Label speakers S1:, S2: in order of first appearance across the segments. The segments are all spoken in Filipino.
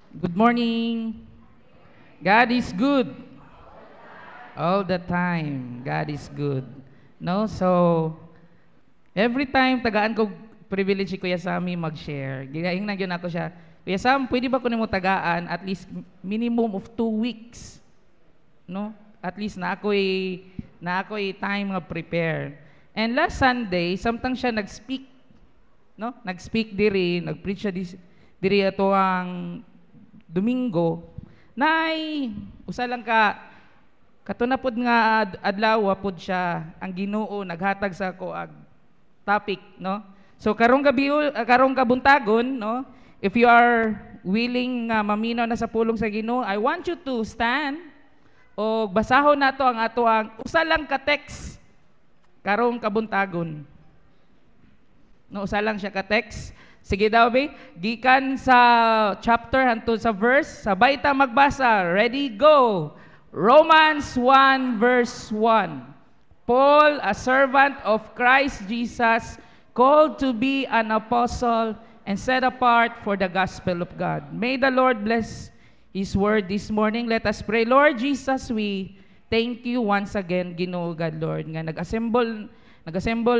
S1: Good morning. God is good all the time. God is good. No? So, every time tagaan ko privilege si Kuya Sammy mag-share. Gigaing na yun nato siya. Kuya Sam, pwede ba ko nimo tagaan at least minimum of 2 weeks? No? At least na ako'y time nga prepare. And last Sunday, samtang siya nag-speak, no? Nag-speak diri, nag-preach siya diri ato ang Domingo, nay usa lang ka katunapod nga adlaw pod siya ang Ginoo naghatag sa ako ag topic, no? So karong gabi karong kabuntagon, no? If you are willing nga maminaw na sa pulong sa Ginoo, I want you to stand o basahon nato ang ato ang usa lang ka text karong kabuntagon. No, usa lang siya ka text. Sige daw, be. Gikan sa chapter hantod sa verse, sabay ta magbasa. Ready, go. Romans 1 verse 1. Paul, a servant of Christ Jesus, called to be an apostle and set apart for the gospel of God. May the Lord bless His word this morning. Let us pray. Lord Jesus, we thank you once again, Ginoo God, Lord, nga nag-assemble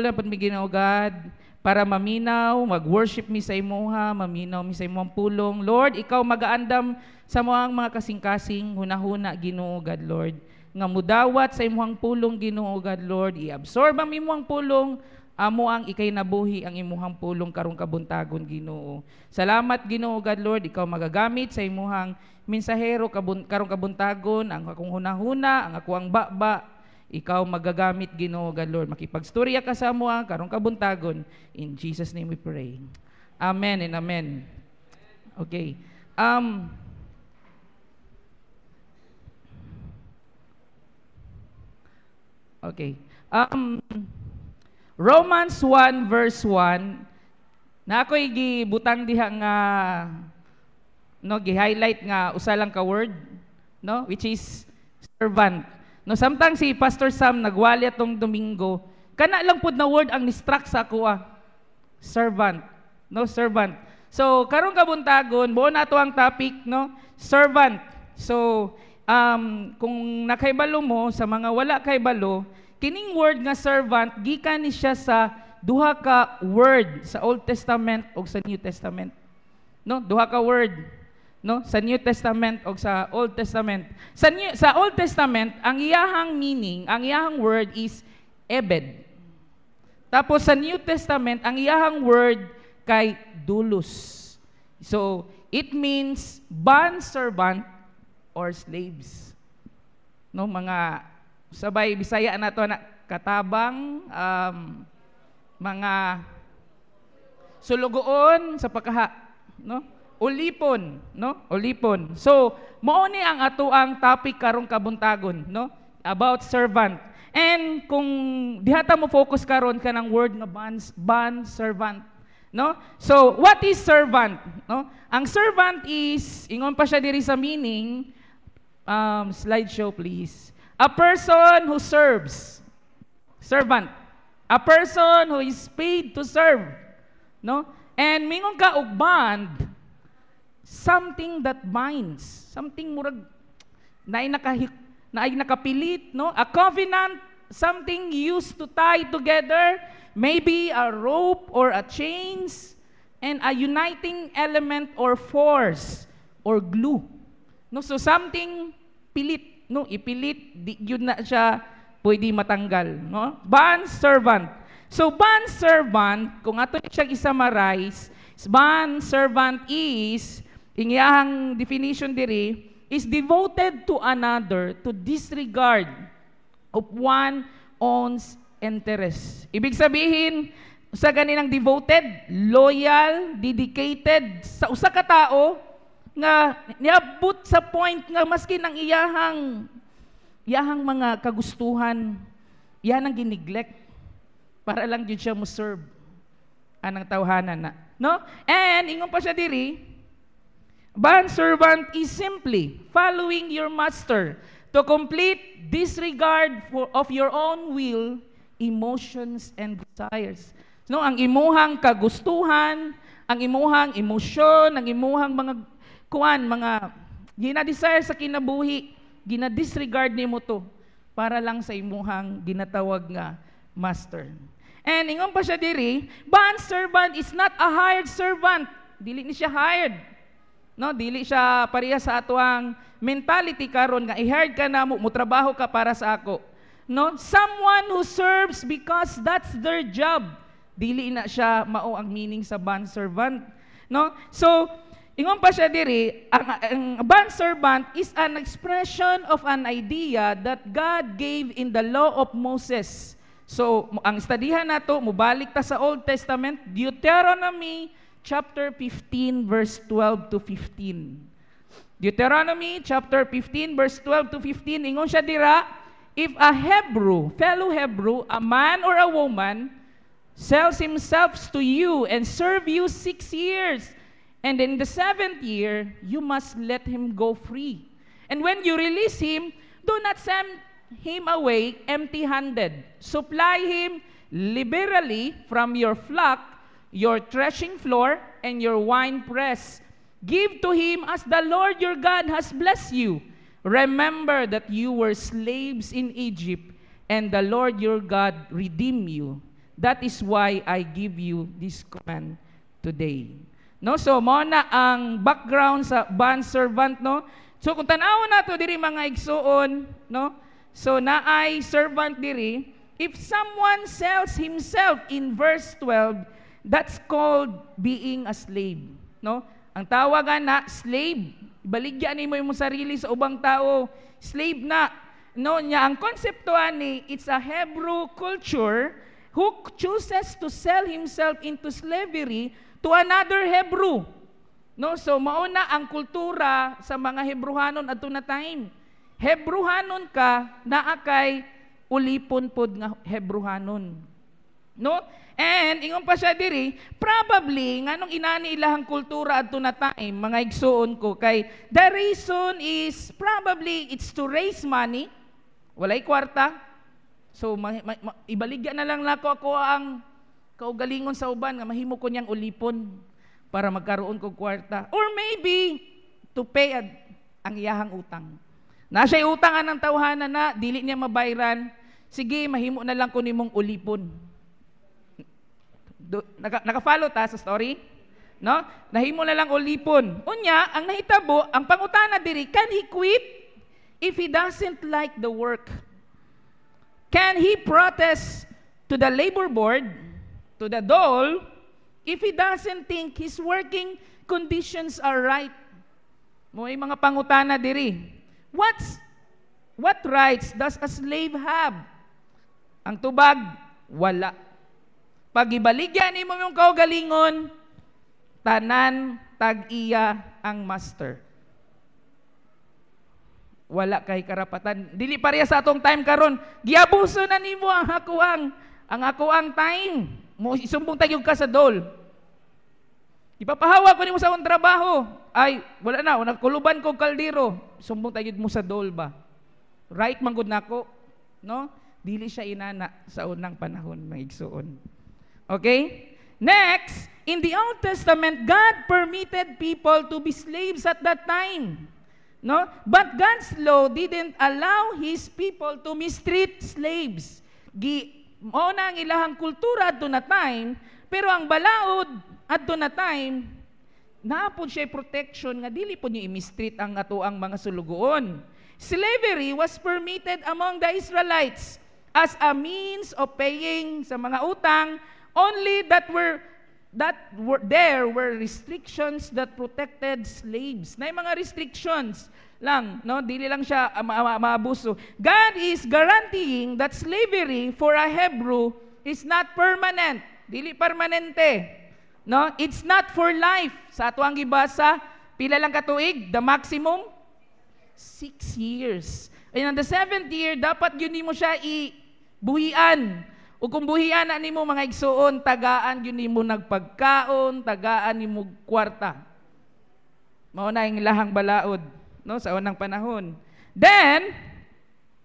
S1: na pud mi Ginoo God, para maminaw, mag-worship mi sa imuha, maminaw mi sa imong pulong. Lord, ikaw magaandam sa mga kasing-kasing, hunahuna, Ginoo God, Lord. Nga mudawat sa imong pulong, Ginoo God, Lord. I-absorb ang imong pulong, amo ang ikay nabuhi ang imong pulong karong kabuntagon, Ginoo. Salamat, Ginoo God, Lord. Ikaw magagamit sa imong mensahero karong kabuntagon, ang akong hunahuna, ang ako ang baba. Ikaw magagamit, Ginoo God, Lord. Makipagstorya ka sa amuha karong kabuntagon. In Jesus' name we pray. Amen and amen. Okay. Okay. Romans 1 verse 1, na ako'y gibutang diha nga, no, gi-highlight nga usa lang ka word, no, which is servant. No, samtang si Pastor Sam nagwali atong Domingo, kana lang pud na word ang ni-struck sa ako servant. No, servant. So, karong kabuntagon, buo na to ang topic, no? Servant. So, kung nakaibalo mo, sa mga wala kaibalo, kining word nga servant, gikan ni siya sa duha ka word sa Old Testament o sa New Testament. No, duha ka word. No, sa New Testament o sa Old Testament. Sa Old Testament, ang iyahang meaning, ang iyahang word is ebed. Tapos sa New Testament, ang iyahang word kay doulos. So, it means bond servant or slaves. No, mga sabay Bisaya na to na katabang, mga sulugoon sa pagkaha, no? Ulipon, no? Ulipon. So, mao ni ang ato ang topic karong kabuntagon, no? About servant. And kung dihata mo focus karon kanang word nga bond servant, no? So, what is servant, no? Ang servant is, ingon pa siya diri sa meaning, slideshow please. A person who serves. Servant. A person who is paid to serve, no? And mingon ka og bond, something that binds, something murag naay nakapilit, no? A covenant, something used to tie together, maybe a rope or a chains, and a uniting element or force or glue. No, so something pilit, no? Ipilit, di yun na siya pwede matanggal, no? Bond servant. So bond servant, kung ato siyang i-summarize, bond servant is iyahang definition diri is devoted to another to disregard of one own's interest. Ibig sabihin, sa ganinang devoted, loyal, dedicated sa usa ka tawo nga niabot sa point nga maski nang iyahang mga kagustuhan, iyan ang gineglect para lang jud siya mo serve anang tawhanan na, no? And ingon pa siya diri, bond servant is simply following your master to complete disregard of your own will, emotions, and desires. No, ang imuhang kagustuhan, ang imuhang emosyon, ang imuhang mga kuan mga gina-desire sa kinabuhi, gina-disregard nimo to para lang sa imuhang ginatawag nga master. And ingon pa siya diri, bond servant is not a hired servant. Dili ni siya hired. No, dili siya pareha sa atuang mentality karon nga i-hired ka na mo trabaho ka para sa ako. No, someone who serves because that's their job. Dili na siya mao ang meaning sa bond servant. No? So, ingon pa siya diri, ang bond servant is an expression of an idea that God gave in the law of Moses. So, ang studihan nato, mubalik ta sa Old Testament, Deuteronomy chapter 15 verse 12 to 15. Deuteronomy chapter 15 verse 12 to 15, ingon siya dira, if a fellow Hebrew, a man or a woman, sells himself to you and serve you 6 years, and in the 7th year, you must let him go free. And when you release him, do not send him away empty-handed. Supply him liberally from your flock, your threshing floor, and your wine press. Give to him as the Lord your God has blessed you. Remember that you were slaves in Egypt, and the Lord your God redeemed you. That is why I give you this command today. No, so mo na ang background sa bond servant, no. So kung tan-awon nato diri mga igsuon, no. So naay servant diri, if someone sells himself in verse 12, that's called being a slave, no. Ang tawagan na slave, baligya nimo imong sarili sa ubang tao, slave na. No, nya ang konsepto ani, it's a Hebrew culture who chooses to sell himself into slavery to another Hebrew. No, so mauna ang kultura sa mga Hebruhanon adto na time. Hebruhanon ka naa kay ulipon pod nga Hebruhanon. No? And ingon pa siya diri, probably nganong inani ilahang kultura adto na time, mga igsuon ko kay the reason is probably it's to raise money. Walay kwarta. So ibaligya na lang nako ako ang kaugalingon sa uban nga mahimo ko niyang ulipon para magkaroon kog kwarta. Or maybe to pay ang iyahang utang. Na siya utang anang tawhanan na dili niya mabayran. Sige, mahimo na lang ko nimong ulipon. Naka-follow ta sa story? No? Nahimo na lang ulipon. Unya, ang nahitabo, ang pangutana diri, can he quit if he doesn't like the work? Can he protest to the labor board, to the dole, if he doesn't think his working conditions are right? May mga pangutana diri. What rights does a slave have? Ang tubag, wala. Pag ibaligyan nimo yung kaugalingon, tanan tag-iya ang master. Wala kay karapatan. Dili pareha sa atong time karon. Giabuso na nimo ang akoang time. Mo isumbong tayog ka sa dol. Ipapahawa ko nimo sa akong trabaho. Ay, wala na, nagkuluban ko kaldero. Sumbong tayog mo sa dol ba? Right man gud nako, no? Dili siya inana sa unang panahon, mga igsuon. Okay? Next, in the Old Testament, God permitted people to be slaves at that time. No? But God's law didn't allow His people to mistreat slaves. Mao na ang ilahang kultura adto na time, pero ang balaod adto na time, naapod siya protection nga dili po niyo i-mistreat ang atoang mga sulugoon. Slavery was permitted among the Israelites as a means of paying sa mga utang. Only there were restrictions that protected slaves. Na mga restrictions lang, no? Dili lang siya maabuso. God is guaranteeing that slavery for a Hebrew is not permanent. Dili permanente. No? It's not for life. Sa ato ang gibasa, pila lang katuig, the maximum 6 years. And on the 7th year, dapat yun mo siya buhian. O kung buhian na nimo mga igsuon, tagaan yun nimo nagpagkaon, tagaan nimo kwarta. Mao na yung lahang balaod, no, sa unang panahon. Then,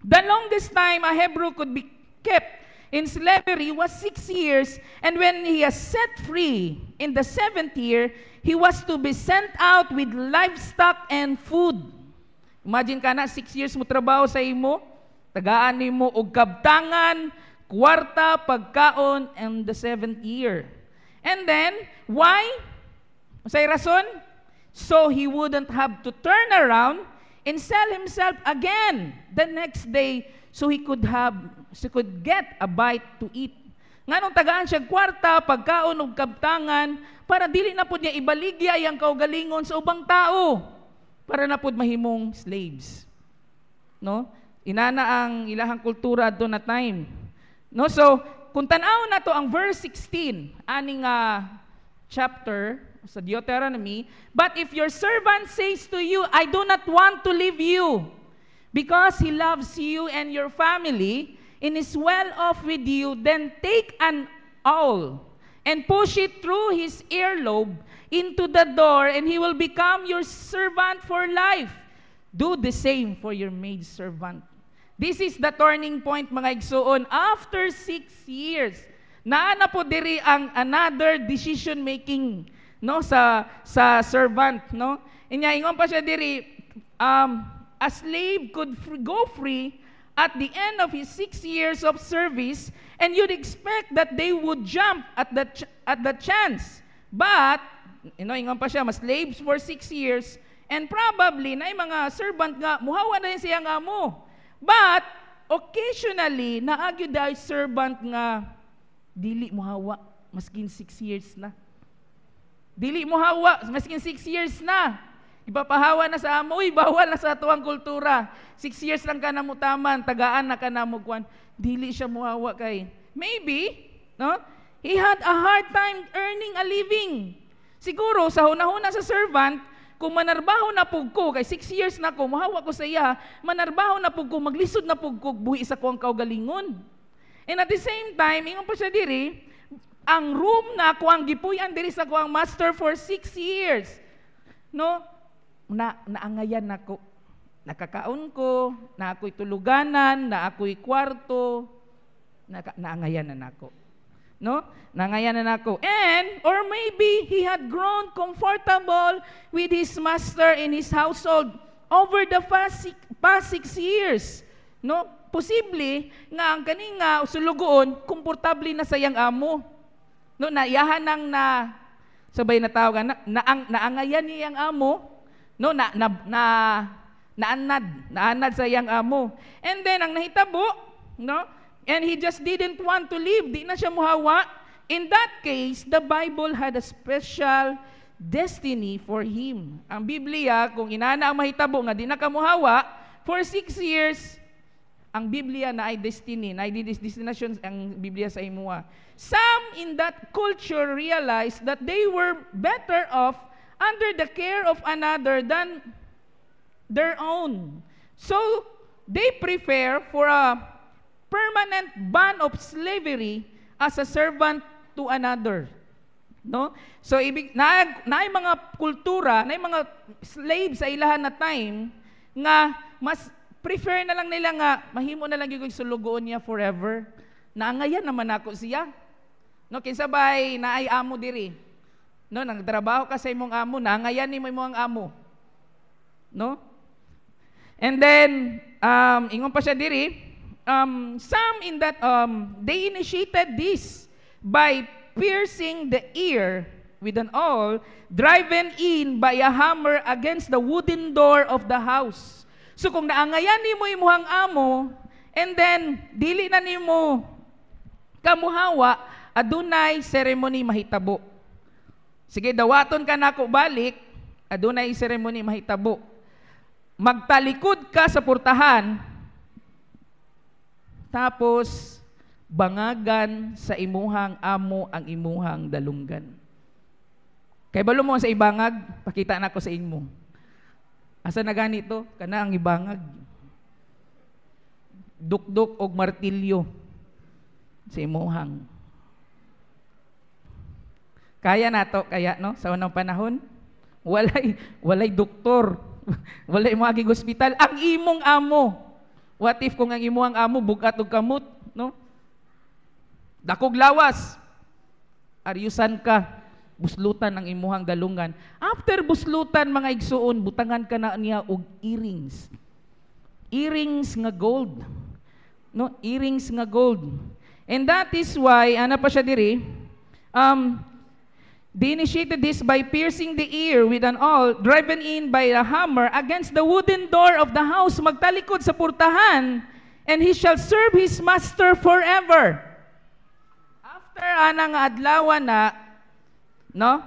S1: the longest time a Hebrew could be kept in slavery was 6 years, and when he is set free in the 7th year, he was to be sent out with livestock and food. Imagine ka na, 6 years mo trabaho sa imo, tagaan mo og kabtangan, kwarta, pagkaon, and the 7th year. And then, why? Masay rason? So he wouldn't have to turn around and sell himself again the next day so he could get a bite to eat. Nganong tagaan siya kwarta, pagkaon ug kabtangan para dili na pud niya ibaligya yang kaugalingon sa ubang tao para na pud mahimong slaves. No? Inana ang ilahang kultura do na time. No, so kung tan-aw na to ang verse 16 aning chapter sa Deuteronomy, but if your servant says to you, I do not want to leave you, because he loves you and your family, and is well off with you, then take an awl and push it through his earlobe into the door, and he will become your servant for life. Do the same for your maidservant. This is the turning point, mga igsoon. After 6 years, naana po diri ang another decision making, no, sa servant, no. Inya ingon pa siya diri, a slave could go free at the end of his 6 years of service, and you'd expect that they would jump at the chance. But ingon pa siya, mas slaves for 6 years, and probably na mga servant nga muhawa na siya nga mo. But occasionally naagyo dai servant nga dili muhawa maskin 6 years na. Dili mo hawa, maskin 6 years na. Ipapahawa na sa amo, bawal na sa atuang kultura. 6 years lang ka na mutaman, tagaan na ka na mugwan. Dili siya muhawa kay. Maybe, no? He had a hard time earning a living. Siguro, sa hunahuna sa servant, kung manarbaho na pugko, kay 6 years na ko, muhawa ko sa iya, manarbaho na pugko, maglisod na pugko, buhi sa kuwang kaugalingon. And at the same time, ingon pa siya diri, ang room na ako ang gipuyan diri sa kuang master for 6 years. No? Naangayan nako. Nakakaon ko, na ako'y tuluganan, na ako'y kwarto, naangayan na nako. No? Naangayan na nako. And, or maybe he had grown comfortable with his master in his household over the past 6 years. No? Posible nga ang kaning sulugoon, komportable na sayang amo. No, naiyahan nang sabay na tawag naangayan niyang amo, no, naanad sa iyang amo. And then ang nahitabo, no, and he just didn't want to leave, di na siya muhawa. In that case, the Bible had a special destiny for him. Ang Biblia, kung inana ang mahitabo nga di na kamuhawa for 6 years, ang Biblia na ay destiny, na ay destination ang Biblia sa imuha. Some in that culture realized that they were better off under the care of another than their own. So, they prefer for a permanent ban of slavery as a servant to another. No? So, naay mga kultura, naay mga slaves sa ilahan na time nga mas prefer na lang nila nga mahimo na lang yung sulugoon niya forever. Naangayan naman ako siya. No, kinsabay naay amo diri. No, nagtrabaho ka sa imong amo, naangayan ni mo imong amo. No? And then ingon pa siya diri, some in that they initiated this by piercing the ear with an awl driven in by a hammer against the wooden door of the house. So kung naangayan nimo imong amo, and then dili na nimo kamuhawa, adunay ceremony mahitabo. Sige, dawaton ka nako balik, adunay ceremony mahitabo. Magtalikod ka sa purtahan, tapos bangagan sa imuhang amo ang imuhang dalunggan. Kay balo mo sa ibangag, pakita na ko sa inyo. Asa na ganito? Kana ang ibangag. Dukdok og martilyo sa imuhang. Kaya nato, kaya no, sa unang panahon, walay doktor, walay maging hospital, ang imong amo. What if kung ang imong amo bugat og kamot, no? Dakog lawas. Aryusan ka. Buslutan ang imuhang galungan. After buslutan, mga igsuon, butangan ka na niya og earrings. Earrings nga gold. No, earrings nga gold. And that is why, ana pa siya diri, they initiated this by piercing the ear with an awl driven in by a hammer against the wooden door of the house. Magtalikod sa purtahan, and he shall serve his master forever. After anang adlaw na, no?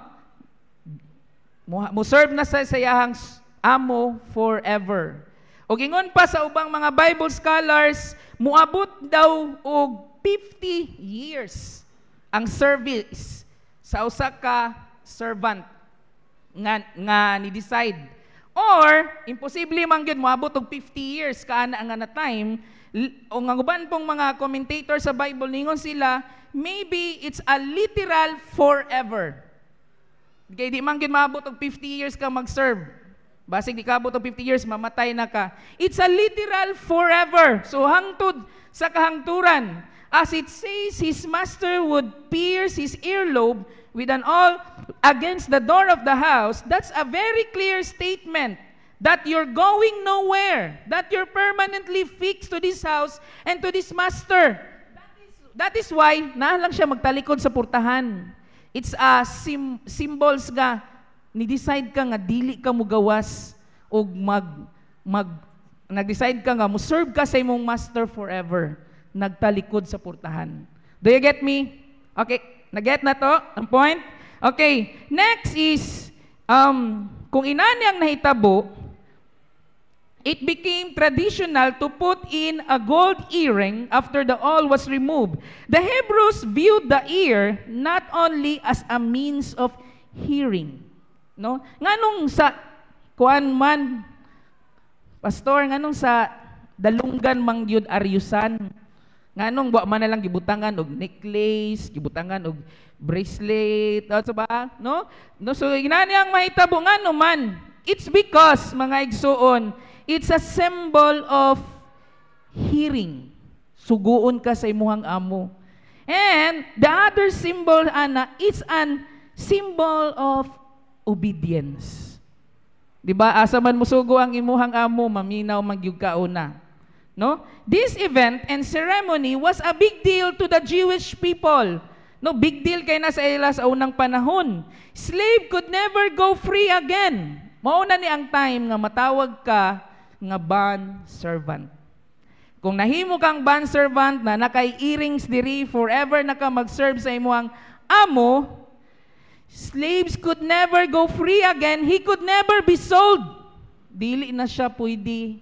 S1: Mo-serve na sa sayahang amo forever. O gingon pa sa ubang mga Bible scholars, muabot daw og 50 years ang service sa usa ka servant nga ni-decide. Or, imposible man gyud moabot og 50 years kaana nga na time. O nga uban pong mga commentator sa Bible, ningon sila, maybe it's a literal forever. Kaya di man gyud maabot og 50 years ka mag-serve. Basig di kaabot og 50 years, mamatay na ka. It's a literal forever. So hangtod sa kahangturan. As it says, his master would pierce his earlobe with an awl against the door of the house. That's a very clear statement that you're going nowhere, that you're permanently fixed to this house and to this master. That is why, nalang siya magtalikod sa purtahan. It's a symbols nga, ni-decide ka nga, dili ka mo gawas, o nag-decide ka nga, mo serve ka sa imong master forever. Nagtalikod sa purtahan. Do you get me? Okay, na-get na to? Ang point? Okay, next is, kung inani ang nahitabo, it became traditional to put in a gold earring after the awl was removed. The Hebrews viewed the ear not only as a means of hearing. No? Nganong sa kuan man, pastor, nganong sa dalunggan mangyud aryusan, nganong wa man na lang gibutangan og necklace, gibutangan og bracelet, so ba? No? No, so inani ang mahitabo ngano man. It's because, mga igsuon, it's a symbol of hearing. Suguon ka sa imuhang amo. And the other symbol, ana, it's an symbol of obedience. Diba? Asa man musugo ang imuhang amo, maminaw magyug kauna. No? This event and ceremony was a big deal to the Jewish people. No, big deal kay na sa ila sa unang panahon. Slave could never go free again. Mauna ni ang time nga matawag ka nga bond servant. Kung nahimo kang bond servant na nakay earrings diri, forever na ka mag-serve sa imuhang amo, slaves could never go free again. He could never be sold. Dili na siya pwede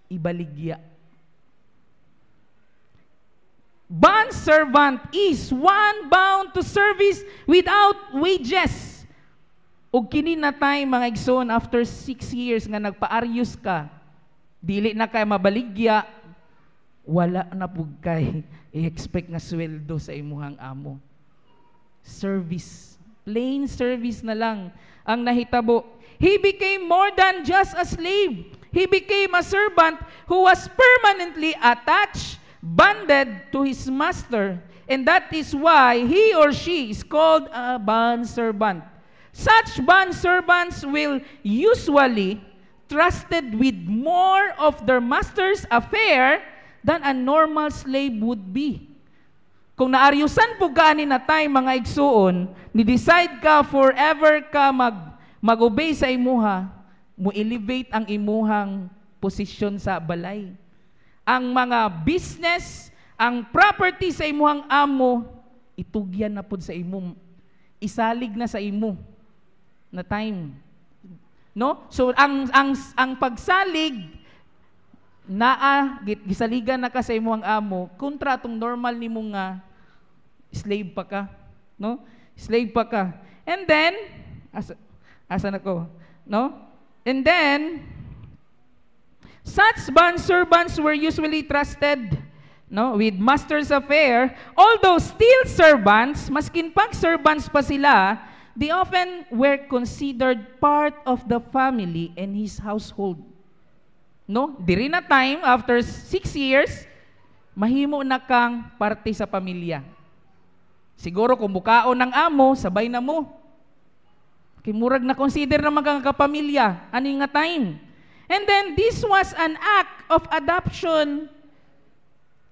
S1: ibaligya. Bond servant is one bound to service without wages. O kini na tayo mga igsoon, after 6 years nga nagpa-aryos ka, dili na kay mabaligya, wala na pug kay i-expect nga sweldo sa imuhang amo. Service. Plain service na lang ang nahitabo. He became more than just a slave. He became a servant who was permanently attached, bonded to his master, and that is why he or she is called a bond servant. Such bond servants will usually trusted with more of their master's affair than a normal slave would be. Kung naaryusan po gani na tayo mga igsuon, ni-decide ka forever ka mag-obey sa imuha, mo elevate ang imuhang posisyon sa balay. Ang mga business, ang property sa imuhang amo, itugyan na po sa imo. Isalig na sa imo na time. No? So ang pagsalig gisaligan na ka sa imong amo kontra tong normal nimo nga slave pa ka, no? Slave pa ka. And then asa na ko, no? And then such bond servants were usually trusted, no, with master's affair. Although still servants, maskin pag servants pa sila, they often were considered part of the family and his household. No? Diri na time, after 6 years, mahimo na kang parte sa pamilya. Siguro kung mukaon ng amo, sabay na mo. Kay murag na consider na mga kapamilya, ani nga time. And then this was an act of adoption,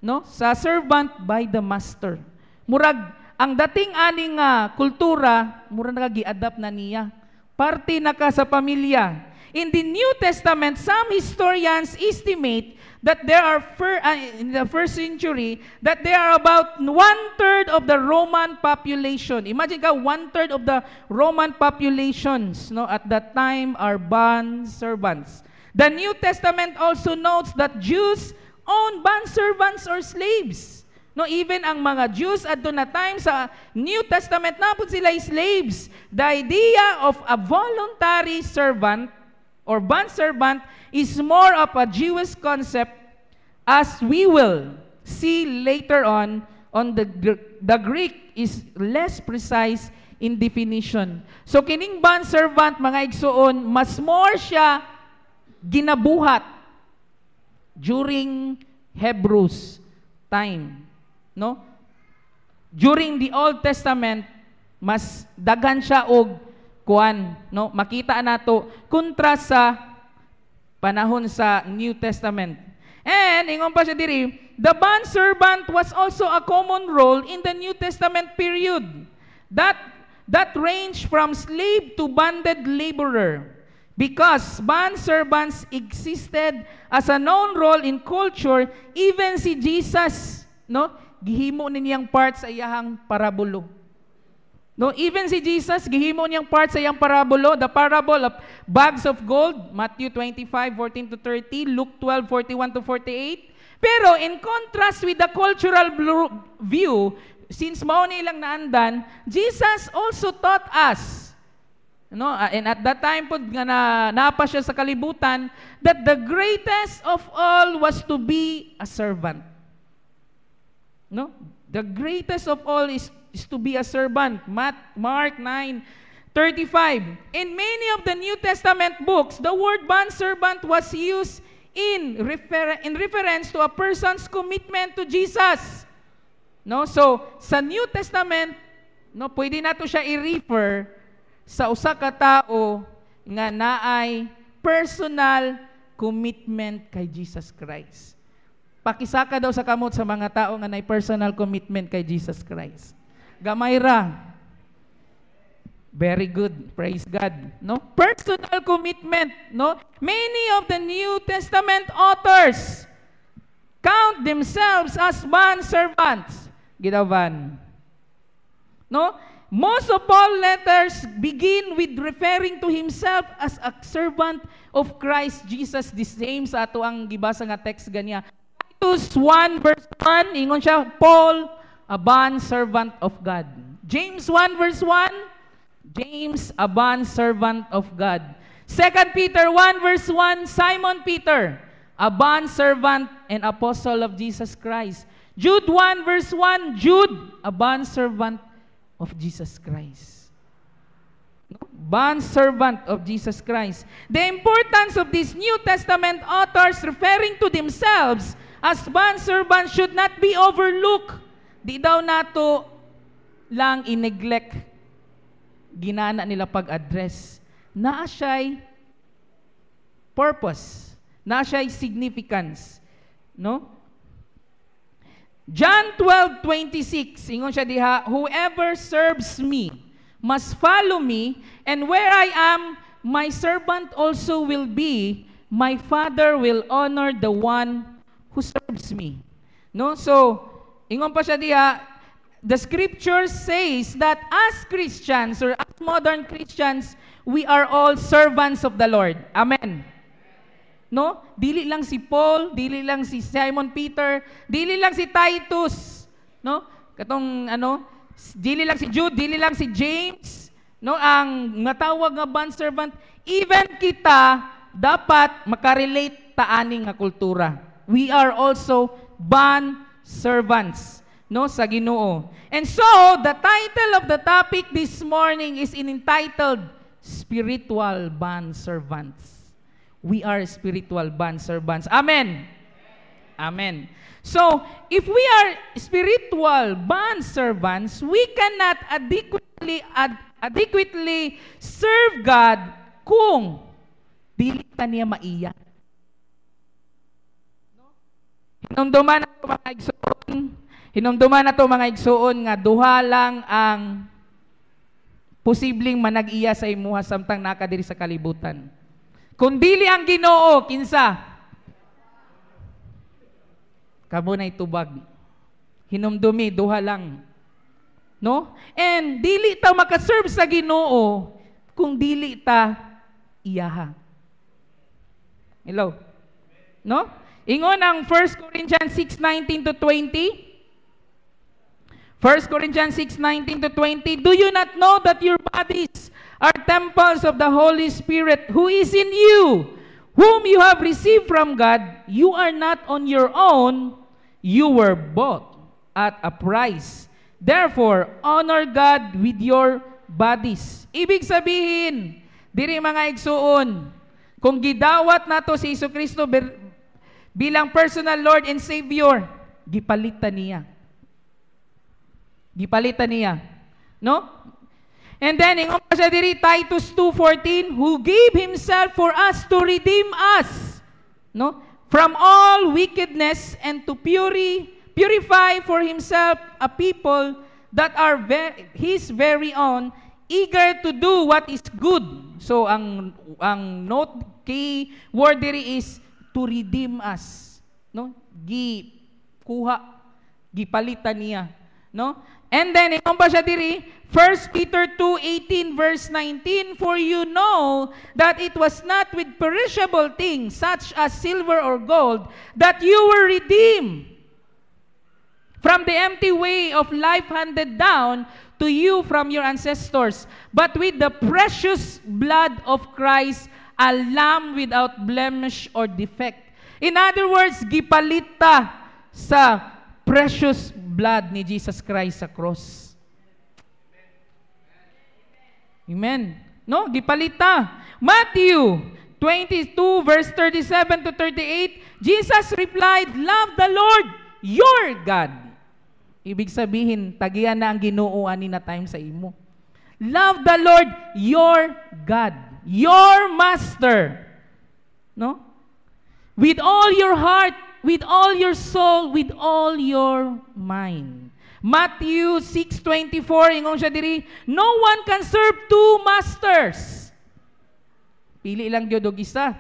S1: no, sa servant by the master. Murag ang dating aning kultura, murag nagi-adapt na niya. Parte na ka sa pamilya. In the New Testament, some historians estimate that there are in the first century that there are about 1/3 of the Roman population. Imagine ka, 1/3 of the Roman populations, no, at that time are bond servants. The New Testament also notes that Jews own bond servants or slaves. No, even ang mga Jews at doon na time sa New Testament na po sila slaves. The idea of a voluntary servant or bond servant is more of a Jewish concept, as we will see later on the Greek is less precise in definition. So kining bond servant, mga igsoon, mas more siya ginabuhat during Hebrews time, no? During the Old Testament, mas daghan siya og kuan, no? Makita nato kontra sa panahon sa New Testament. And ingon pa siya diri, the bond servant was also a common role in the New Testament period. That ranged from slave to bonded laborer. Because bond servants existed as a known role in culture, even si Jesus, no, gihimo niyang part sa iyang parabulo. No, even si Jesus, gihimo niyang part sa iyang parabulo, the parable of bags of gold, Matthew 25:14-30, Luke 12:41-48. Pero in contrast with the cultural view, since mao ni ilang naandan, Jesus also taught us, no, and at that time po nga napa siya sa kalibutan, that the greatest of all was to be a servant. No? The greatest of all is to be a servant. Mark 9:35. In many of the New Testament books, the word bondservant was used in reference to a person's commitment to Jesus. No? So, sa New Testament, no, pwede nato siya i-refer sa usa ka tao nga naay personal commitment kay Jesus Christ. Pakisaka daw sa kamot sa mga tao nga naay personal commitment kay Jesus Christ. Gamay ra. Very good. Praise God. No? Personal commitment, no? Many of the New Testament authors count themselves as bond servants. Gidawan. No? Most of Paul's letters begin with referring to himself as a servant of Christ Jesus. The same sa ato ang gibasa nga text ganiya. Titus 1:1, ingon siya, Paul, a bond servant of God. James 1:1, James, a bond servant of God. 2 Peter 1:1, Simon Peter, a bond servant and apostle of Jesus Christ. Jude 1:1, Jude, a bond servant of Jesus Christ. No? Bond servant of Jesus Christ. The importance of these New Testament authors referring to themselves as bond servants should not be overlooked. Di daw nato lang i-neglect. Ginana nila pag-address. Naa siya'y purpose. Naa siya'y significance. No? John 12:26, ingon siya diha, whoever serves me must follow me, and where I am, my servant also will be. My Father will honor the one who serves me. No? So, ingon pa siya diha, the scripture says that as Christians or as modern Christians, we are all servants of the Lord. Amen. No? Dili lang si Paul, dili lang si Simon Peter, dili lang si Titus, no? Katong dili lang si Jude, dili lang si James, no? Ang natawag nga bond servant, even kita dapat makarelate ta aning nga kultura. We are also bond servants, no, sa Ginoo. And so, the title of the topic this morning is entitled Spiritual Bond Servants. We are spiritual bond servants. Amen. Amen. So, if we are spiritual bond servants, we cannot adequately serve God kung dili ka niya maiya. Hinumduman na to mga igsoon nga duha lang ang posibleng manag-iya sa imuha samtang nakadiri sa kalibutan. Kung dili ang Ginoo, kinsa? Kamo na itubag. Hinumdumi, duha lang. No? And dili ta makaserve sa Ginoo kung dili ta iyaha. Hello? No? Ingon ang 1 Corinthians 6:19 to 20. 1 Corinthians 6:19 to 20, do you not know that your bodies are temples of the Holy Spirit who is in you, whom you have received from God? You are not on your own, you were bought at a price. Therefore, honor God with your bodies. Ibig sabihin, diri mga igsuon, kung gidawat nato si Jesucristo bilang personal Lord and Savior, gipalitan niya. Gipalitan niya. No? And then, ingon pa siya diri, Titus 2:14, who gave Himself for us to redeem us, no? From all wickedness and to purify for Himself a people that are His very own, eager to do what is good. So, ang note, key word diri is to redeem us. No? Gipalitan niya. No? And then, ingon pa siya diri, 1 Peter 2:18 verse 19, for you know that it was not with perishable things, such as silver or gold, that you were redeemed from the empty way of life handed down to you from your ancestors, but with the precious blood of Christ, a lamb without blemish or defect. In other words, gipalita sa precious blood ni Jesus Christ sa cross. Amen. No, gipalita. Matthew 22 verse 37 to 38, Jesus replied, love the Lord, your God. Ibig sabihin, tagiyan na ang Ginoo ani na time sa imo. Love the Lord, your God, your master. No? With all your heart, with all your soul, with all your mind. Matthew 6:24, ingon siya diri, no one can serve two masters. Pili lang gyud og isa.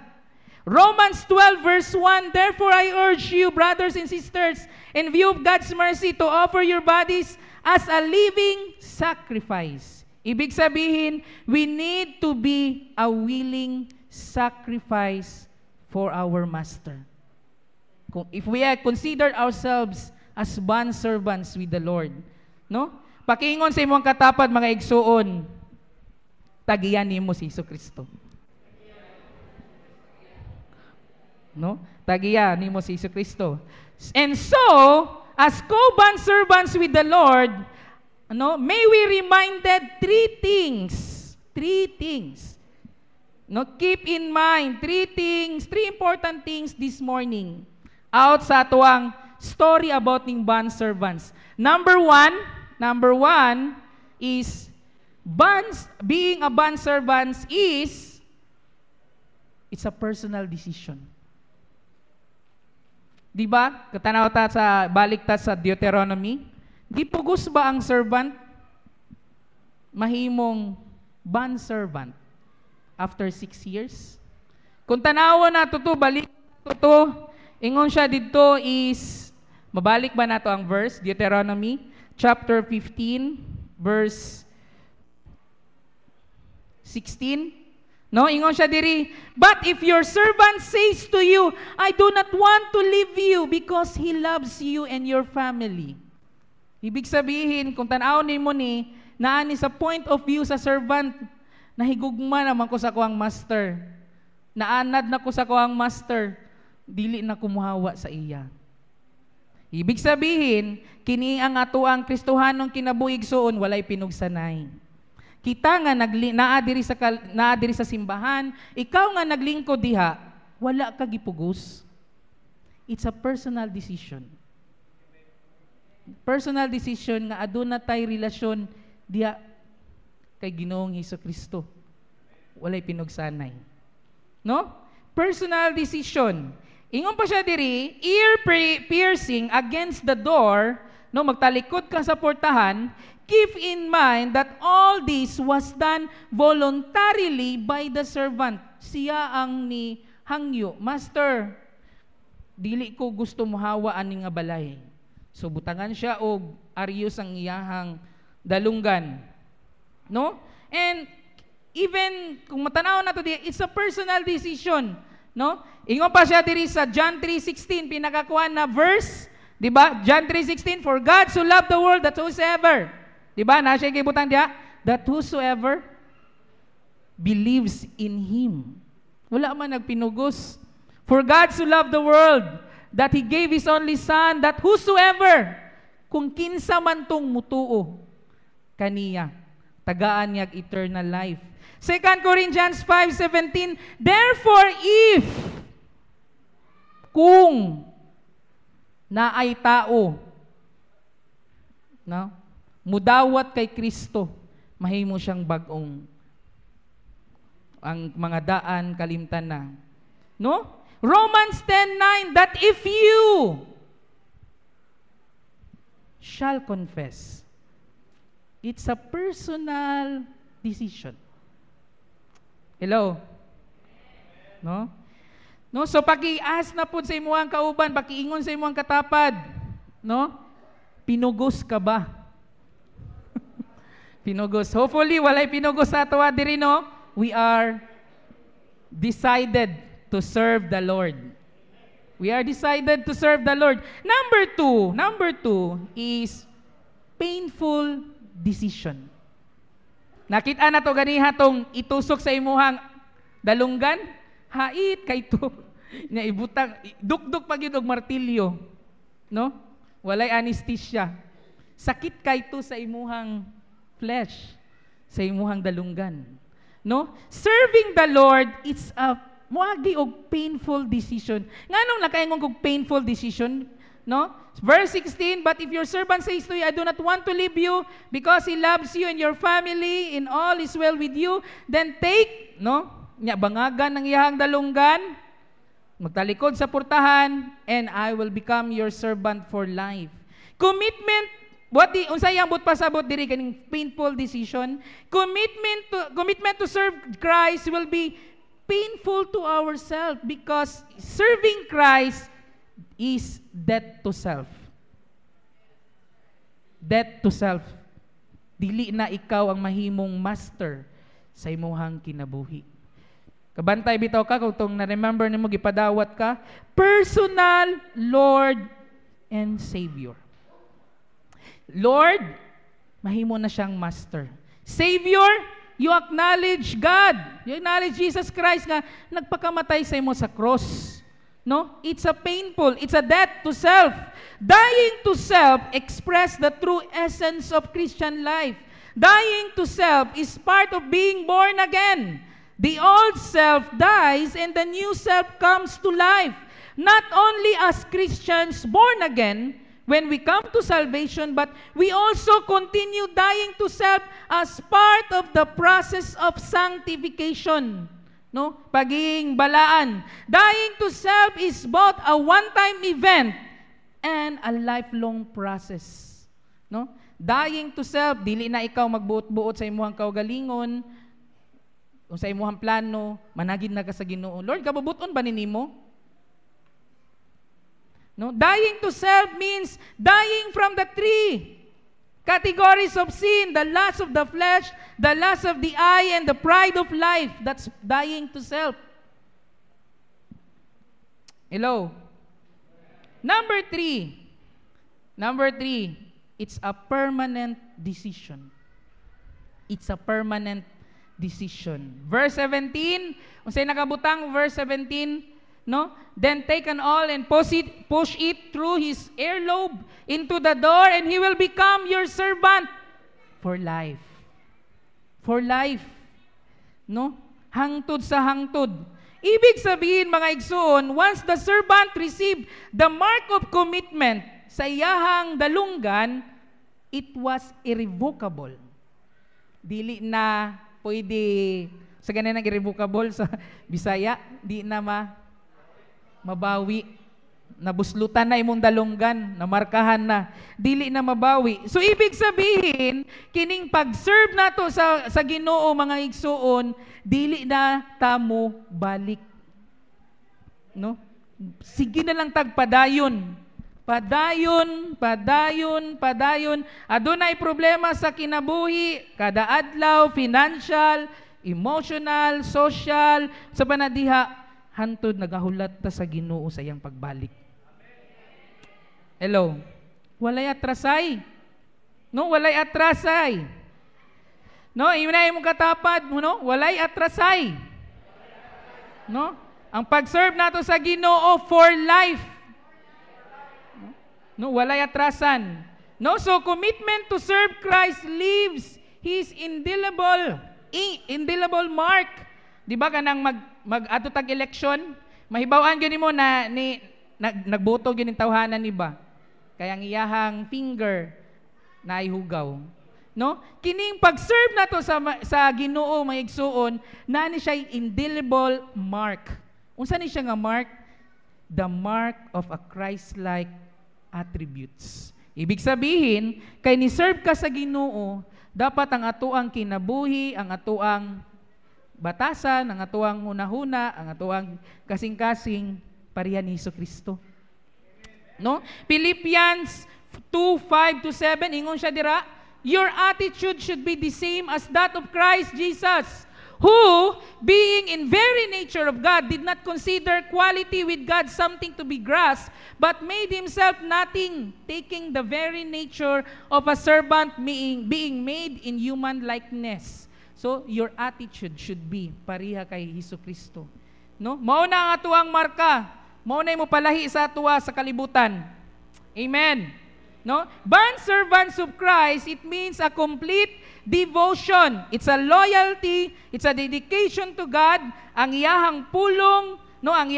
S1: Romans 12 verse 1, therefore I urge you, brothers and sisters, in view of God's mercy, to offer your bodies as a living sacrifice. Ibig sabihin, we need to be a willing sacrifice for our master. If we consider ourselves as bond servants with the Lord, no? Pakiingon sa imong katapat mga igsuon, tagiyan nimo si Jesucristo. No? Tagiyan nimo si Jesucristo. And so, as co-bond servants with the Lord, no, may we reminded three things. No, keep in mind three important things this morning. Out sa atuang story about ning bond servants. Number one is being a bond servant is it's a personal decision. Di ba? Katanaw ta sa balik ta sa Deuteronomy. Di pugos ba ang servant mahimong bond servant after 6 years? Kung tanawa na to balik to, ingon siya dito is, mabalik ba nato ang verse? Deuteronomy chapter 15 verse 16. No, ingon siya diri, but if your servant says to you, I do not want to leave you because he loves you and your family. Ibig sabihin, kung tanaw nimo ni, naani sa point of view sa servant, nahigugma naman ko sa kuang master. Naanad na ko sa kuang master, dili na kumuhawa sa iya. Ibig sabihin, kini ang atuang Kristohanong kinabuhig suon, walay pinugsanay. Kita nga naadiri sa simbahan, ikaw nga naglingkod diha, wala ka gipugos. It's a personal decision. Personal decision nga aduna tay relasyon diya kay Ginoong Hesukristo. Walay pinugsanay. No? Personal decision. Ingon pa siya diri, ear piercing against the door, no, magtalikod ka sa portahan, keep in mind that all this was done voluntarily by the servant. Siya ang ni hangyo, Master, dili ko gusto mohawa ani nga balay. So butangan siya og aryos ang iyahang dalunggan. No? And even kung matanaw na to, it's a personal decision. No? Ingon pa siya diri sa John 3:16, pinakakuan na verse, di ba? John 3:16, for God so loved the world that whosoever, di ba? Na siya kibutang diya, that whosoever believes in Him. Wala man nagpinugos. For God so loved the world that He gave His only Son, that whosoever, kung kinsa man tong mutuo kaniya, tagaan niya eternal life. 2 Corinthians 5:17, therefore if, kung naay tao, no, mudawat kay Kristo, mahimo siyang bagong ang mga daan kalimtan na. No? Romans 10:9, that if you shall confess, it's a personal decision. Hello? No? No, so paki-as na pud sa imuhang kauban, paki-ingon sa imuhang katapad, no? Pinugos ka ba? Pinugos. Hopefully walay pinugos sa ato diri, no? We are decided to serve the Lord. We are decided to serve the Lord. Number two is painful decision. Nakita na to ganiha tong itusok sa imuhang dalunggan, hait kay to. Nya ibutang dukduk pag yun og martilyo. No? Walay anesthesia. Sakit kay to sa imuhang flesh, sa imuhang dalunggan. No? Serving the Lord, it's a muagi og painful decision. Nganong nakaingon kog painful decision? No? Verse 16, but if your servant says to you, I do not want to leave you because he loves you and your family and all is well with you, then take, no? Nya bangagan ng iyahang dalunggan, magtalikod sa portahan, and I will become your servant for life. Commitment, unsay ang but pasabot diri kaning painful decision? Commitment to serve Christ will be painful to ourselves because serving Christ is death to self. Death to self. Dili na ikaw ang mahimong master sa imuhang kinabuhi. Kabantay bitaw ka kung itong na-remember nimo gipadawat ka, personal Lord and Savior. Lord, mahimo na siyang master. Savior, you acknowledge God. You acknowledge Jesus Christ nga nagpakamatay sa imo sa cross. No? It's a painful, it's a death to self. Dying to self express the true essence of Christian life. Dying to self is part of being born again. The old self dies and the new self comes to life. Not only as Christians born again, when we come to salvation, but we also continue dying to self as part of the process of sanctification. No? Pagiging balaan. Dying to self is both a one-time event and a lifelong process. No? Dying to self, dili na ikaw magbuot-buot sa imuhang kaugalingon, o sa imuhang plano, managin na ka sa Ginoo. Lord, kabubuton ba ninimo? No? Dying to self means dying from the three categories of sin, the lust of the flesh, the lust of the eye, and the pride of life. That's dying to self. Hello? Number three, it's a permanent decision. It's a permanent decision. Verse 17, unsay nakabutang verse 17, no? Then take an awl and push it through his earlobe into the door, and he will become your servant for life. For life. No? Hangtod sa hangtod. Ibig sabihin mga igsoon, once the servant received the mark of commitment sa iyahang dalunggan, it was irrevocable. Dili na pwede, sa ganun ang irrevocable sa Bisaya, di na mabawi. Nabuslutan na imong dalunggan, namarkahan na, dili na mabawi. So ibig sabihin, kining pag-serve nato sa Ginoo mga igsoon, dili na tamo balik. No? Sige na lang tagpadayon. Padayon, padayon, padayon. Adunay problema sa kinabuhi, kada adlaw, financial, emotional, social, sa panadiha, hantod nagahulat ta sa Ginoo sa iyang pagbalik. Hello. Walay atrasay. No, walay atrasay. No, imay mo katapad mo, no? Walay atrasay. No? Ang pag-serve nato sa Ginoo for life. No, walay atrasan. No, so commitment to serve Christ leaves His indelible mark. Di ba kanang mag-ato tag election, mahibaw-an gyud mo na nagboto gyud ning tawhanan ni ba? Kaya ang iyahang finger na ihugaw. No? Kining pag-serve nato sa Ginoo mga igsuon, nani siya indelible mark. Unsa ni siya nga mark? The mark of a Christ-like attributes. Ibig sabihin, kay ni-serve ka sa Ginoo, dapat ang atuang kinabuhi, ang atuang batasan, ang atuang hunahuna, ang atuang kasing-kasing pareha ni Jesucristo. No? Philippians 2:5-7, ingon siya dira, your attitude should be the same as that of Christ Jesus, who, being in very nature of God, did not consider equality with God something to be grasped, but made himself nothing, taking the very nature of a servant, being made in human likeness. So, your attitude should be pareha kay Jesucristo. No? Mao na ang atuang marka. Mao na mo palahi sa atuwa sa kalibutan. Amen. No? Bond servants of Christ, it means a complete devotion. It's a loyalty, it's a dedication to God. Ang iyahang pulong, no, ang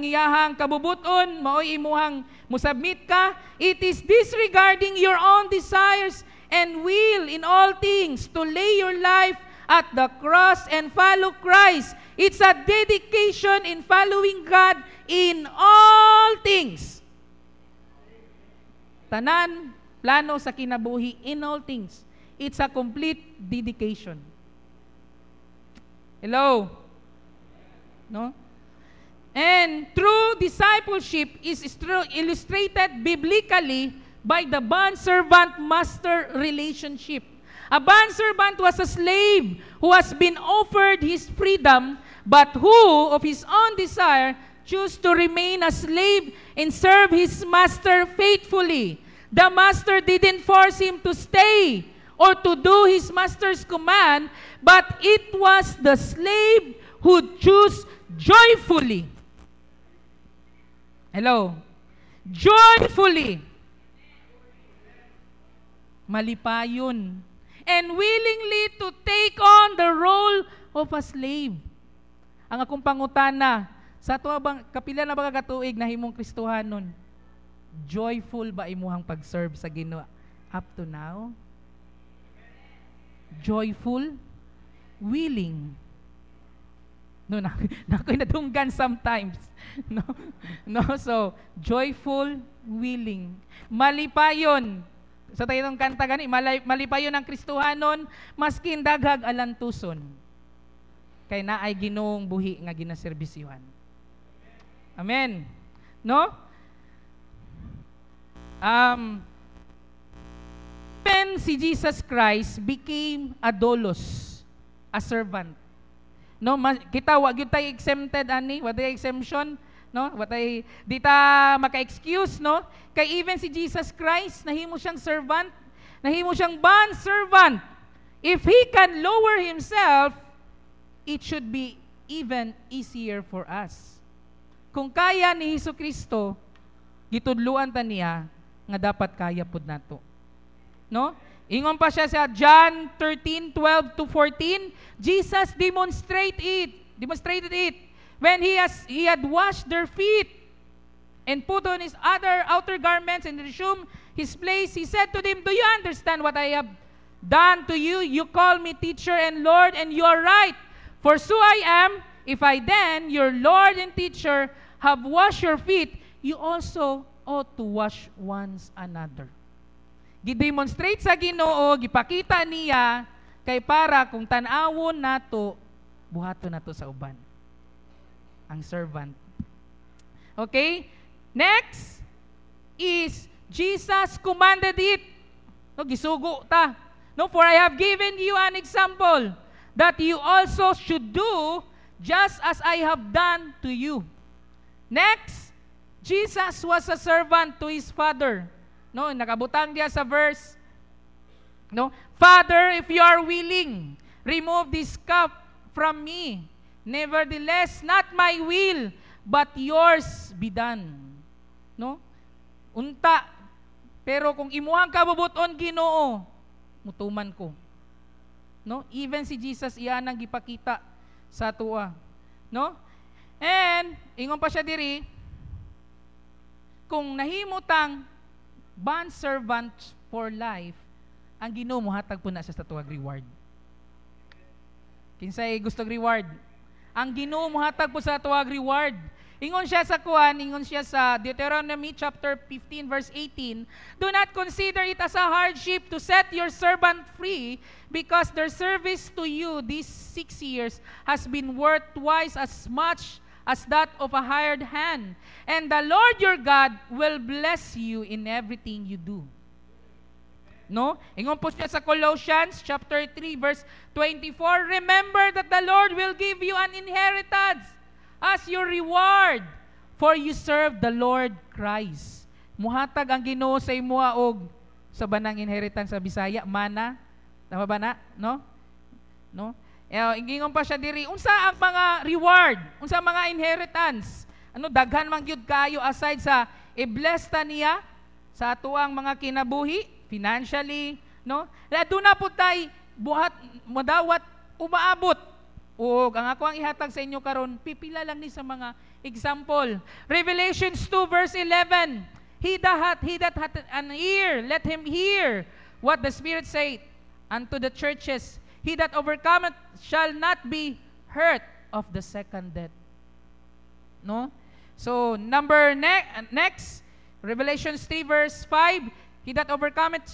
S1: iyahang kabubuton, maoy imuhang musubmit ka. It is disregarding your own desires and will in all things to lay your life at the cross and follow Christ. It's a dedication in following God in all things. Tanan, plano sa kinabuhi in all things. It's a complete dedication. Hello? No? And true discipleship is illustrated biblically by the bond-servant-master relationship. A bondservant was a slave who has been offered his freedom, but who, of his own desire, chose to remain a slave and serve his master faithfully. The master didn't force him to stay or to do his master's command, but it was the slave who chose joyfully. Hello? Joyfully. Malipayon. And willingly to take on the role of a slave. Ang akong pangutana, sa tuwa bang, kapila na ba katuig na himong Kristohanon? Joyful ba imuhang pag-serve sa Ginoo up to now? Joyful? Willing? No, nako'y nadunggan sometimes. No, so, joyful, willing. Malipayon. Sa tayo ng kanta gani, malipayon ang Kristohanon, maskin daghag alantuson. Kay naay Ginoong buhi nga ginaserbisyuhan. Amen. No? When si Jesus Christ became a doulos, a servant. No, kita wa gyud tay exempted ani, wa tay exemption, no? Wa tay di ta maka-excuse, no? Kay even si Jesus Christ nahimo siyang servant, nahimo siyang bond servant. If he can lower himself, it should be even easier for us. Kung kaya ni Jesucristo, gitudluan ta niya nga dapat kaya pud nato. No? Ingon pa siya sa John 13:12-14, Jesus demonstrated it.
S2: When he had washed their feet and put on his other outer garments and resumed his place, he said to them, "Do you understand what I have done to you? You call me teacher and Lord, and you are right. For so I am. If I then, your Lord and teacher, have washed your feet, you also ought to wash one's another." Gidemonstrate sa Ginoo, gipakita niya, kay para kung tan-awon nato, buhaton nato sa uban. Ang servant. Okay? Next is Jesus commanded it. No, gisugo ta. No, for I have given you an example that you also should do just as I have done to you. Next, Jesus was a servant to his Father. No, nakabutang dia sa verse. No, Father, if you are willing, remove this cup from me. Nevertheless, not my will, but yours be done. No? Unta. Pero kung imuhang kabubuton Ginoo, mutuman ko. No? Even si Jesus iyan ang gipakita sa tuwa. No? And ingon pa siya diri, kung nahimutang bond servant for life, ang Ginoo mohatag po na siya sa tuwag reward. Kinsay gustong reward? Ang Ginoo mohatag po sa tuwag reward. Ingon siya sa Deuteronomy chapter 15 verse 18, "Do not consider it as a hardship to set your servant free, because their service to you these 6 years has been worth twice as much as that of a hired hand. And the Lord your God will bless you in everything you do." No? Ingon po siya sa Colossians chapter 3 verse 24, "Remember that the Lord will give you an inheritance as your reward, for you serve the Lord Christ." Muhatag ang Ginoo sa imuha og sa banang inheritance sa Bisaya, mana. Tama ba na? No? No? Ingon pa siya diri, unsa ang mga reward, unsa ang mga inheritance? Ano, daghan man gyud kayo aside sa i-bless ta niya sa atuang mga kinabuhi financially, no? Lado na po tay buhat madawat umaabot. O ang ako ang ihatag sa inyo karon, pipila lang ni sa mga example. Revelations 2 verse 11. He that hath an ear, let him hear what the Spirit saith unto the churches. He that overcometh shall not be hurt of the second death. No? So, next, Revelations 3 verse 5, "He that overcometh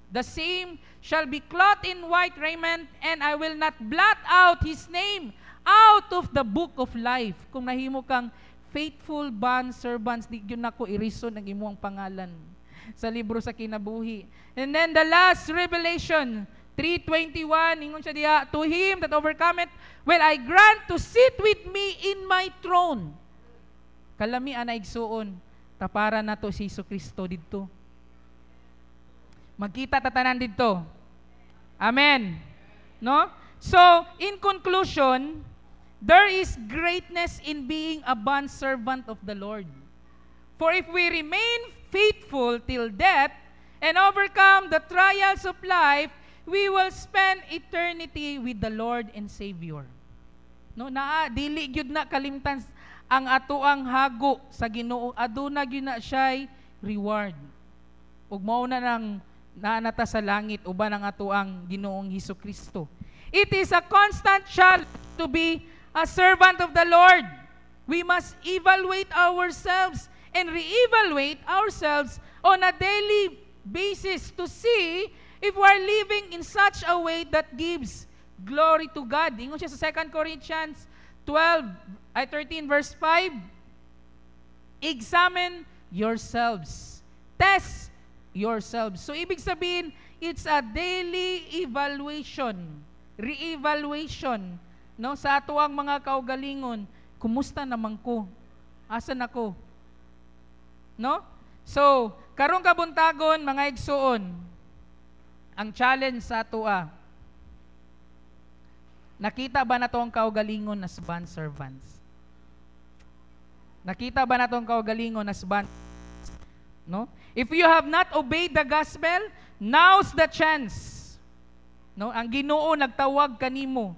S2: the same shall be clothed in white raiment, and I will not blot out his name out of the book of life." Kung nahimo kang faithful bond servants, di yun ako irison ang imuang pangalan sa libro sa kinabuhi. And then the last, Revelation 3:21, ingon siya diha, "To him that overcometh will I grant to sit with me in my throne." Kalami ana igsuon, tapara na to si Jesucristo didto. Magkita tatanan didto. Amen. No? So, in conclusion, there is greatness in being a bondservant of the Lord. For if we remain faithful till death and overcome the trials of life, we will spend eternity with the Lord and Savior. No, dili gyud na kalimtan ang atoang hago sa Ginoo, aduna gyud na siya'y reward. Ug mao na nang naanata sa langit uban ang atoang Ginoong Hesukristo. It is a constant challenge to be a servant of the Lord. We must evaluate ourselves and re-evaluate ourselves on a daily basis to see if we are living in such a way that gives glory to God. Ingon siya sa 2 Corinthians 13 verse 5, "Examine yourselves. Test yourselves." So, ibig sabihin, it's a daily evaluation, re-evaluation, no, sa ato ang mga kaugalingon. Kumusta naman ko? Asan ako? No? So, karong kabuntagon, mga igsuon, ang challenge sa atua, nakita ba na to ang kaugalingon as bond servants? Nakita ba na to ang kaugalingon as bond? No? If you have not obeyed the gospel, now's the chance. No? Ang Ginoo nagtawag kanimo.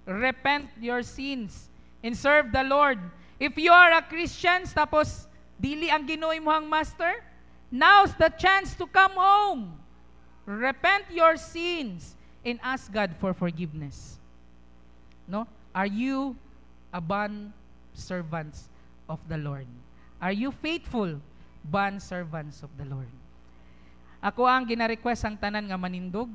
S2: Repent your sins. and serve the Lord. If you are a Christian, tapos dili ang Ginoo imong master, now's the chance to come home. Repent your sins and ask God for forgiveness. No? Are you a bond servants of the Lord? Are you faithful bond servants of the Lord? Ako ang gina-request ang tanan nga manindog